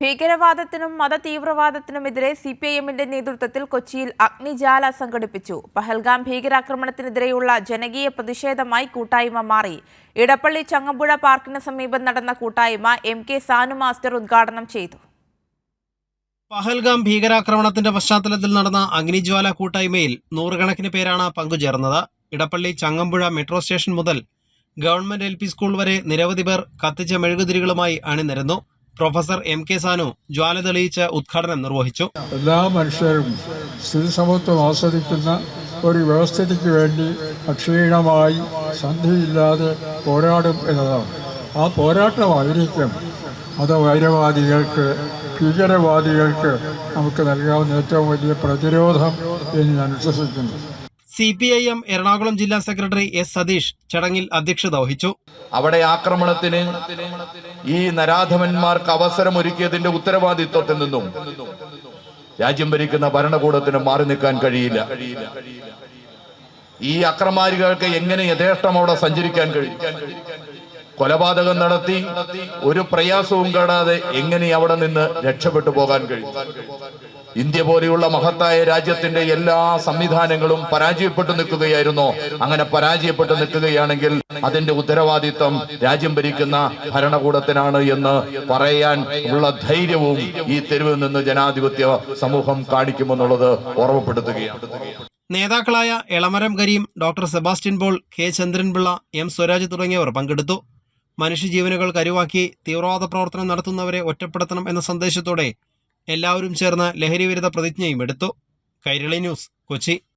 ഭീകരവാദത്തിനും മതതീവ്രവാദത്തിനുമെതിരെ സിപിഐഎമ്മിന്റെ നേതൃത്വത്തിൽ കൊച്ചിയിൽ അഗ്നിജാല സംഘടിപ്പിച്ചു. പഹൽഗാം ഭീകരാക്രമണത്തിനെതിരെയുള്ള ജനകീയ പ്രതിഷേധമായി കൂട്ടായ്മ മാറി. ഇടപ്പള്ളി ചങ്ങമ്പുഴ പാർക്കിന് സമീപം നടന്ന കൂട്ടായ്മ MK സാനു മാസ്റ്റർ ഉദ്ഘാടനം ചെയ്തു. പഹൽഗാം ഭീകരാക്രമണത്തിന്റെ പശ്ചാത്തലത്തിൽ നടന്ന അഗ്നിജ്വാല കൂട്ടായ്മയിൽ നൂറുകണക്കിന് പേരാണ് പങ്കുചേർന്നത്. ഇടപ്പള്ളി ചങ്ങമ്പുഴ മെട്രോ സ്റ്റേഷൻ മുതൽ ഗവൺമെന്റ് LP സ്കൂൾ വരെ നിരവധി പേർ കത്തിച്ച മെഴുകുതിരികളുമായി അണിനിരന്നു. പ്രൊഫസർ MK സാനു ജ്വാല തെളിയിച്ച് ഉദ്ഘാടനം നിർവഹിച്ചു. എല്ലാ മനുഷ്യരും സ്ഥിതി സമത്വം ആസ്വദിക്കുന്ന ഒരു വ്യവസ്ഥിതിക്ക് വേണ്ടി അക്ഷീണമായി സന്ധിയില്ലാതെ പോരാടും എന്നതാണ്. ആ പോരാട്ടമായിരിക്കും മതവൈരവാദികൾക്ക്, ഭീകരവാദികൾക്ക് നമുക്ക് നൽകാവുന്ന ഏറ്റവും വലിയ പ്രതിരോധം എന്ന് ഞാൻ വിശ്വസിക്കുന്നു. CPIM എറണാകുളം ജില്ലാ സെക്രട്ടറി S സതീഷ് ചടങ്ങിൽ അധ്യക്ഷത വഹിച്ചു. അവിടെ ആക്രമണത്തിന് ഈ നരാധമന്മാർക്ക് അവസരമൊരുക്കിയതിന്റെ ഉത്തരവാദിത്വത്തിൽ നിന്നും രാജ്യം ഭരിക്കുന്ന ഭരണകൂടത്തിന് മാറി നിൽക്കാൻ കഴിയില്ല. ഈ അക്രമാരികൾക്ക് എങ്ങനെ യഥേഷ്ടം അവിടെ സഞ്ചരിക്കാൻ കഴിയും? കൊലപാതകം നടത്തി ഒരു പ്രയാസവും കാണാതെ എങ്ങനെ അവിടെ നിന്ന് രക്ഷപ്പെട്ടു പോകാൻ കഴിയും? ഇന്ത്യ പോലെയുള്ള മഹത്തായ രാജ്യത്തിന്റെ എല്ലാ സംവിധാനങ്ങളും പരാജയപ്പെട്ടു നിൽക്കുകയായിരുന്നോ? അങ്ങനെ പരാജയപ്പെട്ടു നിൽക്കുകയാണെങ്കിൽ അതിന്റെ ഉത്തരവാദിത്വം രാജ്യം ഭരിക്കുന്ന ഭരണകൂടത്തിനാണ് എന്ന് പറയാൻ ഉള്ള ധൈര്യവും ഈ തെരുവിൽ നിന്ന് ജനാധിപത്യ സമൂഹം കാണിക്കുമെന്നുള്ളത് ഓർമ്മപ്പെടുത്തുകയാണ്. നേതാക്കളായ Elamaram Kareem, doctor Sebastian Paul, K Chandranpillai, M Swaraj തുടങ്ങിയവർ പങ്കെടുത്തു. മനുഷ്യജീവനുകൾ കരുവാക്കി തീവ്രവാദ പ്രവർത്തനം നടത്തുന്നവരെ ഒറ്റപ്പെടുത്തണം എന്ന സന്ദേശത്തോടെ എല്ലാവരും ചേർന്ന് ലഹരിവിരുദ്ധ പ്രതിജ്ഞയും എടുത്തു. കൈരളി ന്യൂസ്, കൊച്ചി.